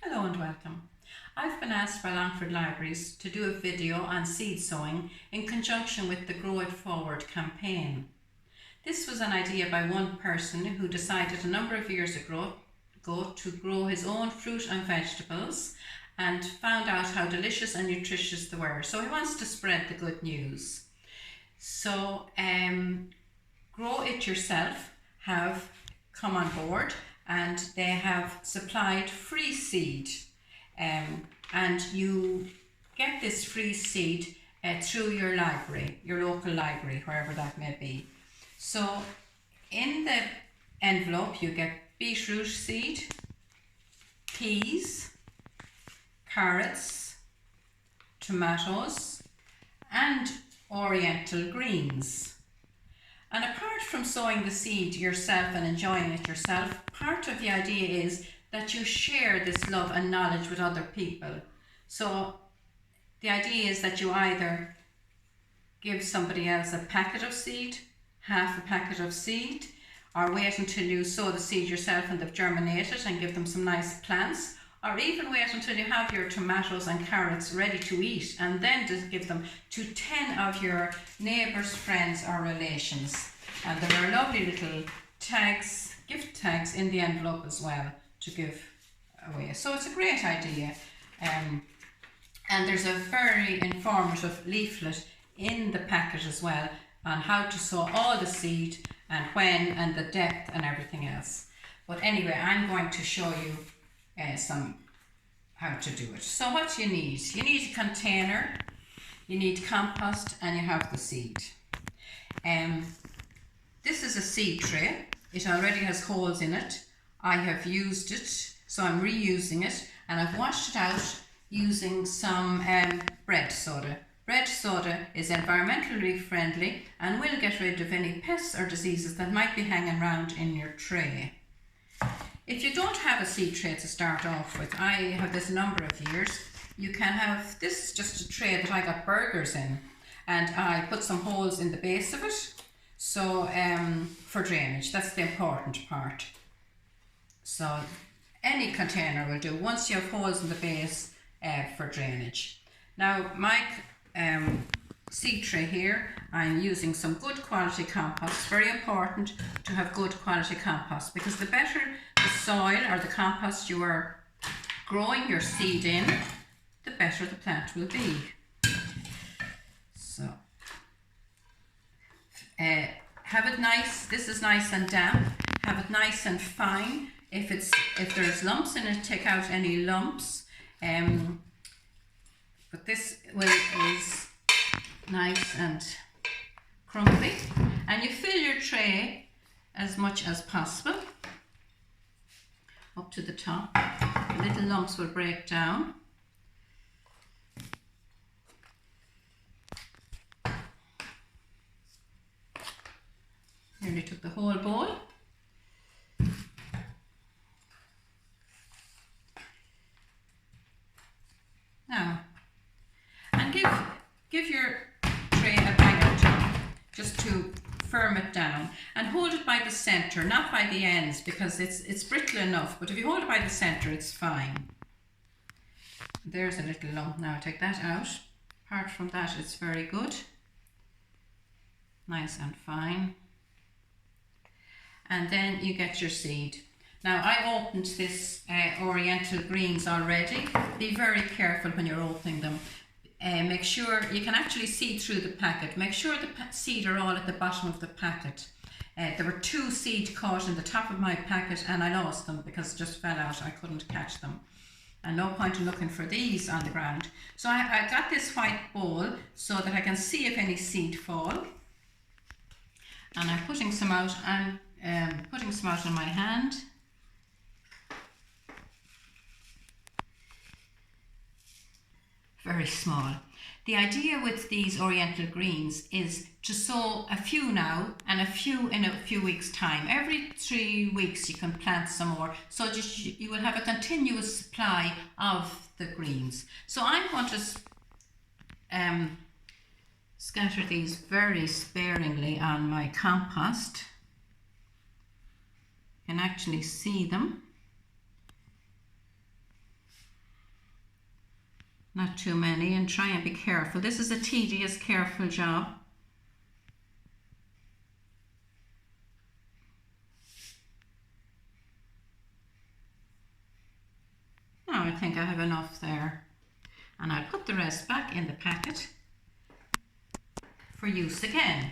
Hello and welcome. I've been asked by Longford Libraries to do a video on seed sowing in conjunction with the Grow It Forward campaign. This was an idea by one person who decided a number of years ago to grow his own fruit and vegetables and found out how delicious and nutritious they were. So he wants to spread the good news. So Grow It Yourself have come on board and they have supplied free seed, and you get this free seed through your library, your local library, wherever that may be. So in the envelope you get beetroot seed, peas, carrots, tomatoes and oriental greens. And apart from sowing the seed yourself and enjoying it yourself, part of the idea is that you share this love and knowledge with other people. So the idea is that you either give somebody else a packet of seed, half a packet of seed, or wait until you sow the seed yourself and they've germinated and give them some nice plants, or even wait until you have your tomatoes and carrots ready to eat and then just give them to 10 of your neighbours, friends or relations. And there are lovely little tags, gift tags in the envelope as well to give away. So it's a great idea. And there's a very informative leaflet in the packet as well on how to sow all the seed and when and the depth and everything else. But anyway, I'm going to show you how to do it. So what do you need? You need a container, you need compost, and you have the seed. This is a seed tray. It already has holes in it. I have used it, so I'm reusing it, and I've washed it out using some bread soda. Bread soda is environmentally friendly and will get rid of any pests or diseases that might be hanging around in your tray. If you don't have a seed tray to start off with, I have this a number of years. You can have, this is just a tray that I got burgers in, and I put some holes in the base of it, so for drainage, that's the important part. So any container will do, once you have holes in the base for drainage. Now my seed tray here, I'm using some good quality compost. It's very important to have good quality compost, because the better the soil or the compost you are growing your seed in, the better the plant will be. So have it nice, this is nice and damp, have it nice and fine. If there's lumps in it, take out any lumps. But this is nice and crumbly, and you fill your tray as much as possible up to the top. The little lumps will break down. Nearly took the whole bowl. Now, and give your tray a bang or two just to firm it down, and hold it by the center, not by the ends, because it's brittle enough, but if you hold it by the center it's fine. There's a little lump now, take that out. Apart from that, it's very good, nice and fine. And then you get your seed. Now I opened this oriental greens already. Be very careful when you're opening them. Make sure, you can actually see through the packet. Make sure the seed are all at the bottom of the packet. There were 2 seed caught in the top of my packet and I lost them because it just fell out. I couldn't catch them. And no point in looking for these on the ground. So I got this white bowl so that I can see if any seed fall. And I'm putting some out, putting some out in my hand. Very small. The idea with these oriental greens is to sow a few now and a few in a few weeks time. Every 3 weeks you can plant some more, so just you will have a continuous supply of the greens. So I'm going to scatter these very sparingly on my compost. You can actually see them. not too many, and try and be careful. This is a tedious, careful job. Now I think I have enough there, and I'll put the rest back in the packet for use again.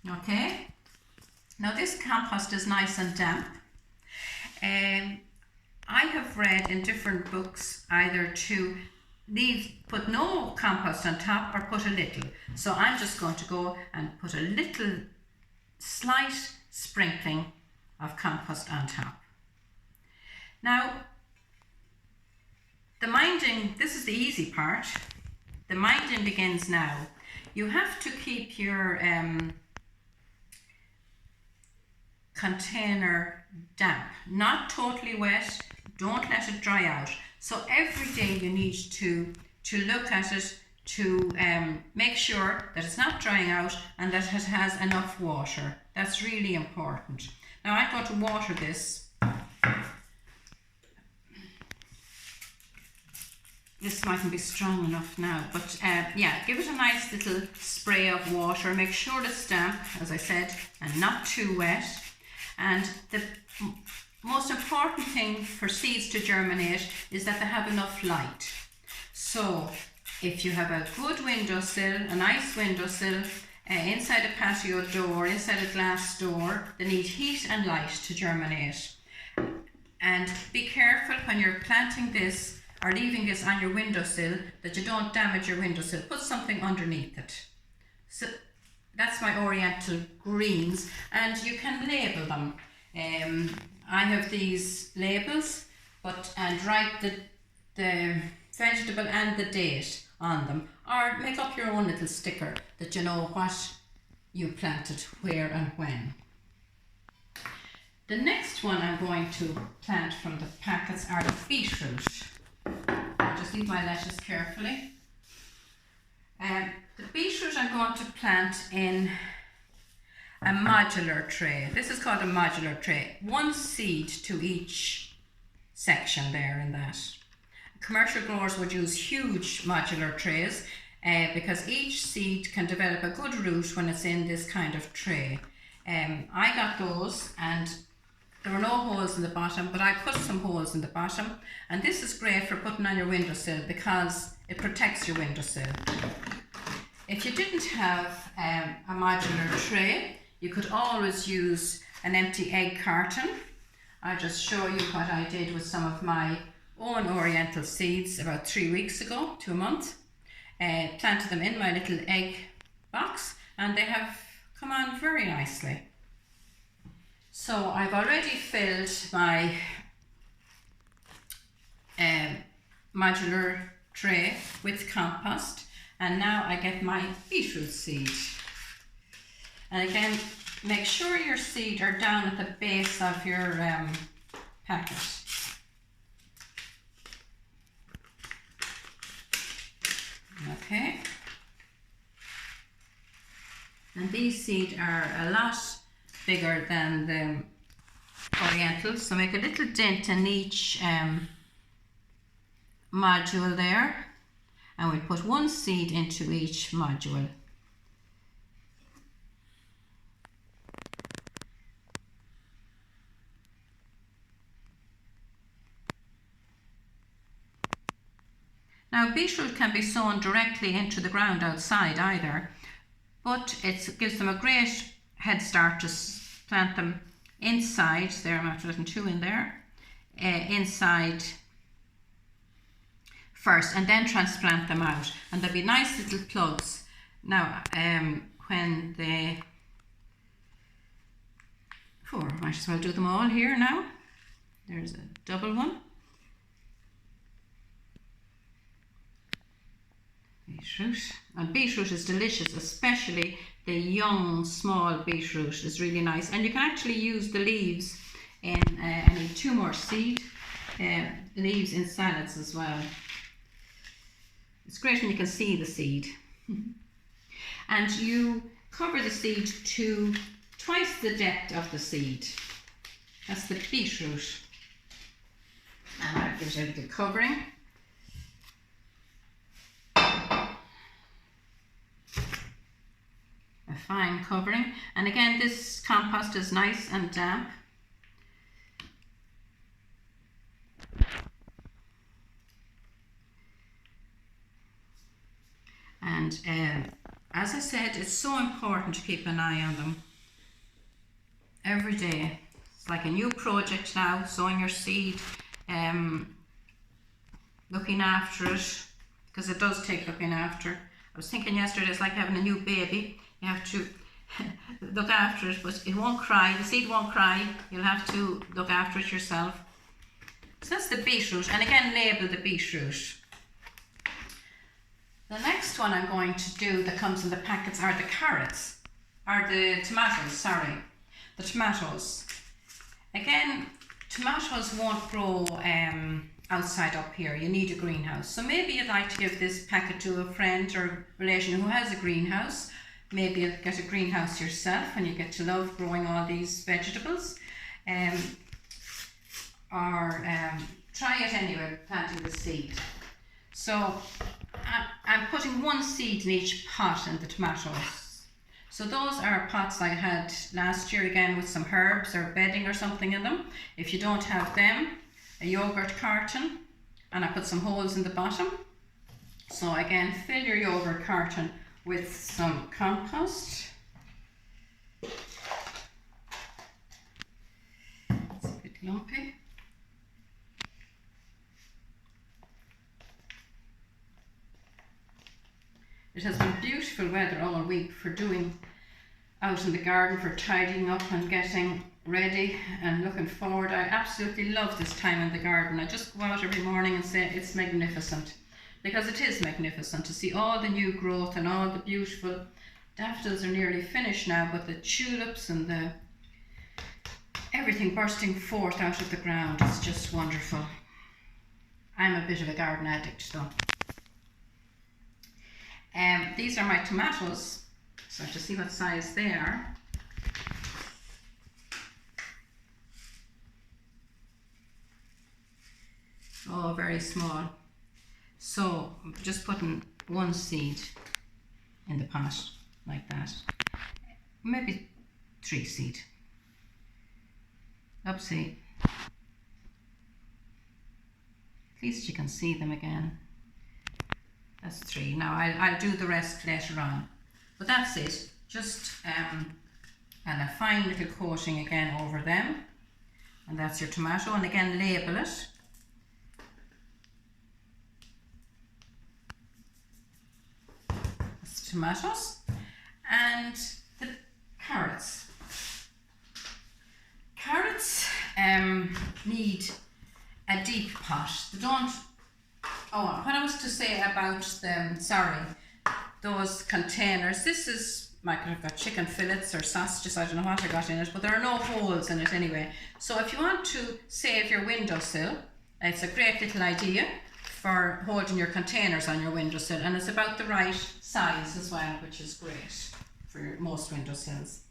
Okay, now this compost is nice and damp. I have read in different books either to put no compost on top or put a little. So I'm just going to go and put a little slight sprinkling of compost on top. Now, the minding, this is the easy part. The minding begins now. You have to keep your container damp, not totally wet. Don't let it dry out. So every day you need to look at it to make sure that it's not drying out and that it has enough water. That's really important. Now I'm going to water this. This mightn't be strong enough now, but yeah, give it a nice little spray of water. Make sure it's damp, as I said, and not too wet. And the most important thing for seeds to germinate is that they have enough light. So if you have a good windowsill, a nice windowsill, inside a patio door, inside a glass door, they need heat and light to germinate. And be careful when you're planting this or leaving this on your windowsill that you don't damage your windowsill. Put something underneath it. So that's my oriental greens, and you can label them. I have these labels, and write the vegetable and the date on them, or make up your own little sticker that you know what you planted where and when. The next one I'm going to plant from the packets are the beetroot. I'll just leave my lettuce carefully. The beetroot I'm going to plant in a modular tray. This is called a modular tray. One seed to each section there in that. Commercial growers would use huge modular trays because each seed can develop a good root when it's in this kind of tray. I got those, and there were no holes in the bottom, but I put some holes in the bottom, and this is great for putting on your windowsill because it protects your windowsill. If you didn't have a modular tray, you could always use an empty egg carton. I'll just show you what I did with some of my own oriental seeds about 3 weeks ago to a month. Planted them in my little egg box, and they have come on very nicely. So I've already filled my modular tray with compost, and now I get my beetroot seed. And again, make sure your seed are down at the base of your packet. Okay. And these seeds are a lot bigger than the orientals, so make a little dent in each module there, and we'll put one seed into each module. Now beetroot can be sown directly into the ground outside either, but it gives them a great head start to plant them inside. There, I'm after letting 2 in there, inside first, and then transplant them out, and there'll be nice little plugs. Now when they, might as well do them all here now. There's a double one. Beetroot. And beetroot is delicious, especially the young small beetroot is really nice, and you can actually use the leaves in I need 2 more seed leaves in salads as well. It's great when you can see the seed. And you cover the seed to twice the depth of the seed. That's the beetroot. And that gives you a little covering. A fine covering. And again, this compost is nice and damp. And as I said, it's so important to keep an eye on them every day. It's like a new project now, sowing your seed, looking after it, because it does take looking after. I was thinking yesterday, it's like having a new baby. You have to look after it, but it won't cry. The seed won't cry. You'll have to look after it yourself. So that's the beetroot, and again, label the beetroot. The next one I'm going to do that comes in the packets are the carrots, or the tomatoes, sorry. The tomatoes. Again, tomatoes won't grow outside up here. You need a greenhouse. So maybe you'd like to give this packet to a friend or relation who has a greenhouse. Maybe you'll get a greenhouse yourself and you get to love growing all these vegetables. Or try it anyway, planting the seed. So I'm putting one seed in each pot in the tomatoes. So those are pots I had last year, again with some herbs or bedding or something in them. If you don't have them, a yogurt carton, and I put some holes in the bottom. So again, fill your yogurt carton with some compost. It's a bit lumpy. It has been beautiful weather all week for doing out in the garden, for tidying up and getting ready and looking forward. I absolutely love this time in the garden. I just go out every morning and say it's magnificent, because it is magnificent to see all the new growth and all the beautiful daffodils are nearly finished now, but the tulips and the everything bursting forth out of the ground is just wonderful. I'm a bit of a garden addict though. These are my tomatoes, so I have to see what size they are. Oh, very small. So I'm just putting one seed in the pot like that. Maybe 3 seed. Oopsie. At least you can see them again. That's 3. Now I'll do the rest later on. But that's it. Just and a fine little coating again over them. And that's your tomato. And again, label it. That's the tomatoes. And the carrots. Carrots need a deep pot. They don't. Oh, what I was to say about them, those containers. This is, might have got chicken fillets or sausages, I don't know what I got in it, but there are no holes in it anyway. So if you want to save your windowsill, it's a great little idea for holding your containers on your windowsill, and it's about the right size as well, which is great for most windowsills.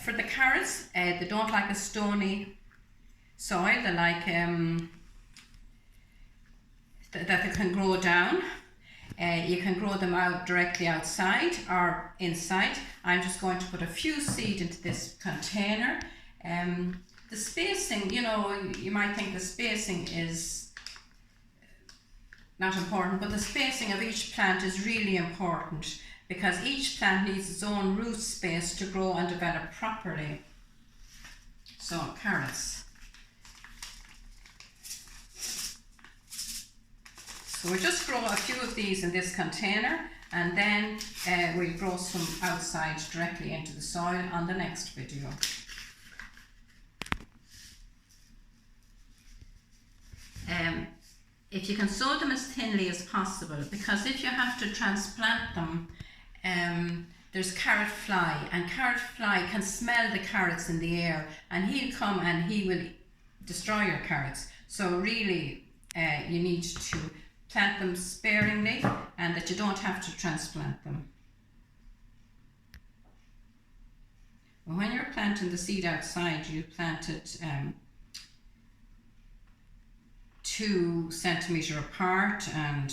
For the carrots, they don't like a stony soil. They like that they can grow down. You can grow them out directly outside or inside. I'm just going to put a few seed into this container. The spacing, you know, you might think the spacing is not important, but the spacing of each plant is really important, because each plant needs its own root space to grow and develop properly. So carrots. So we'll just grow a few of these in this container, and then we'll grow some outside directly into the soil on the next video. If you can sow them as thinly as possible, because if you have to transplant them, there's carrot fly, and carrot fly can smell the carrots in the air, and he'll come and he will destroy your carrots. So really you need to plant them sparingly, and that you don't have to transplant them. When you're planting the seed outside, you plant it 2 2 centimetre apart and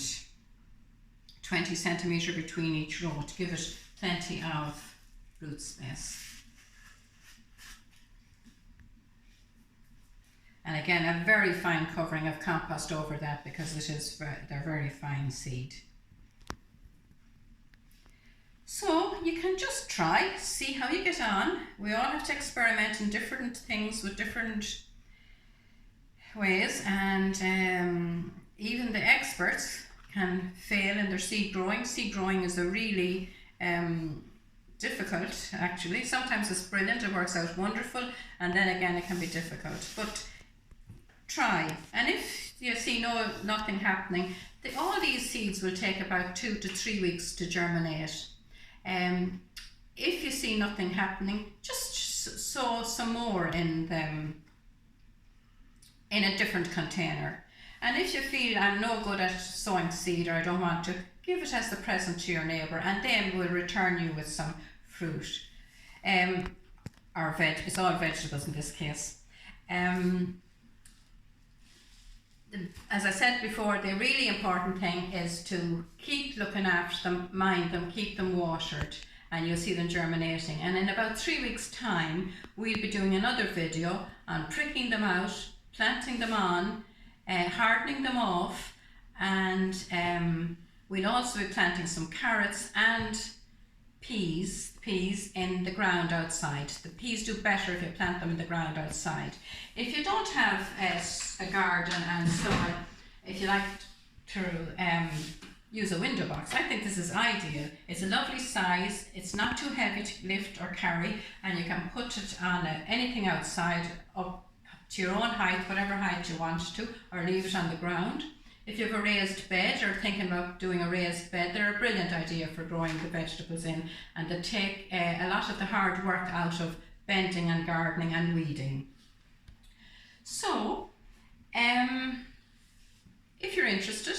20 centimetre between each row to give it plenty of root space. And again, a very fine covering of compost over that, because they're very fine seed. So you can just try, see how you get on. We all have to experiment in different things with different ways, and even the experts can fail in their seed growing. Seed growing is a really difficult, actually. Sometimes it's brilliant, it works out wonderful, and then again it can be difficult. But try, and if you see nothing happening, all these seeds will take about 2 to 3 weeks to germinate. If you see nothing happening, just sow some more in them in a different container. And if you feel I'm no good at sowing seed, or I don't want to, give it as a present to your neighbour, and then we'll return you with some fruit. Or it's all vegetables in this case. As I said before, the really important thing is to keep looking after them, mind them, keep them watered, and you'll see them germinating. And in about 3 weeks' time, we'll be doing another video on pricking them out, planting them on, hardening them off, and we'll also be planting some carrots and peas in the ground outside. The peas do better if you plant them in the ground outside. If you don't have a garden and soil, if you like to use a window box, I think this is ideal. It's a lovely size, it's not too heavy to lift or carry, and you can put it on anything outside up to your own height, whatever height you want to, or leave it on the ground. If you have a raised bed or thinking about doing a raised bed, they're a brilliant idea for growing the vegetables in, and they take a lot of the hard work out of bending and gardening and weeding. So, if you're interested,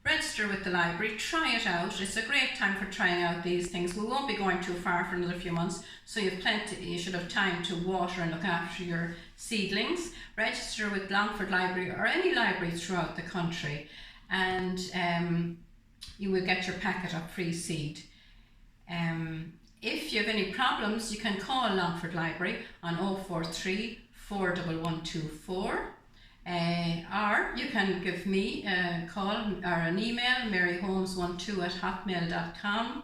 register with the library, try it out. It's a great time for trying out these things. We won't be going too far for another few months, so you should have time to water and look after your seedlings. Register with Longford Library or any library throughout the country, and you will get your packet of free seed. If you have any problems, you can call Longford Library on 043 41124. Or you can give me a call or an email, maryholmes12@hotmail.com,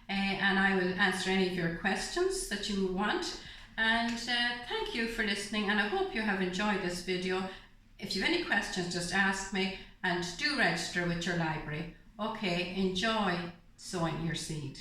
and I will answer any of your questions that you want. And thank you for listening, and I hope you have enjoyed this video. If you have any questions, just ask me, and do register with your library. Okay, enjoy sowing your seed.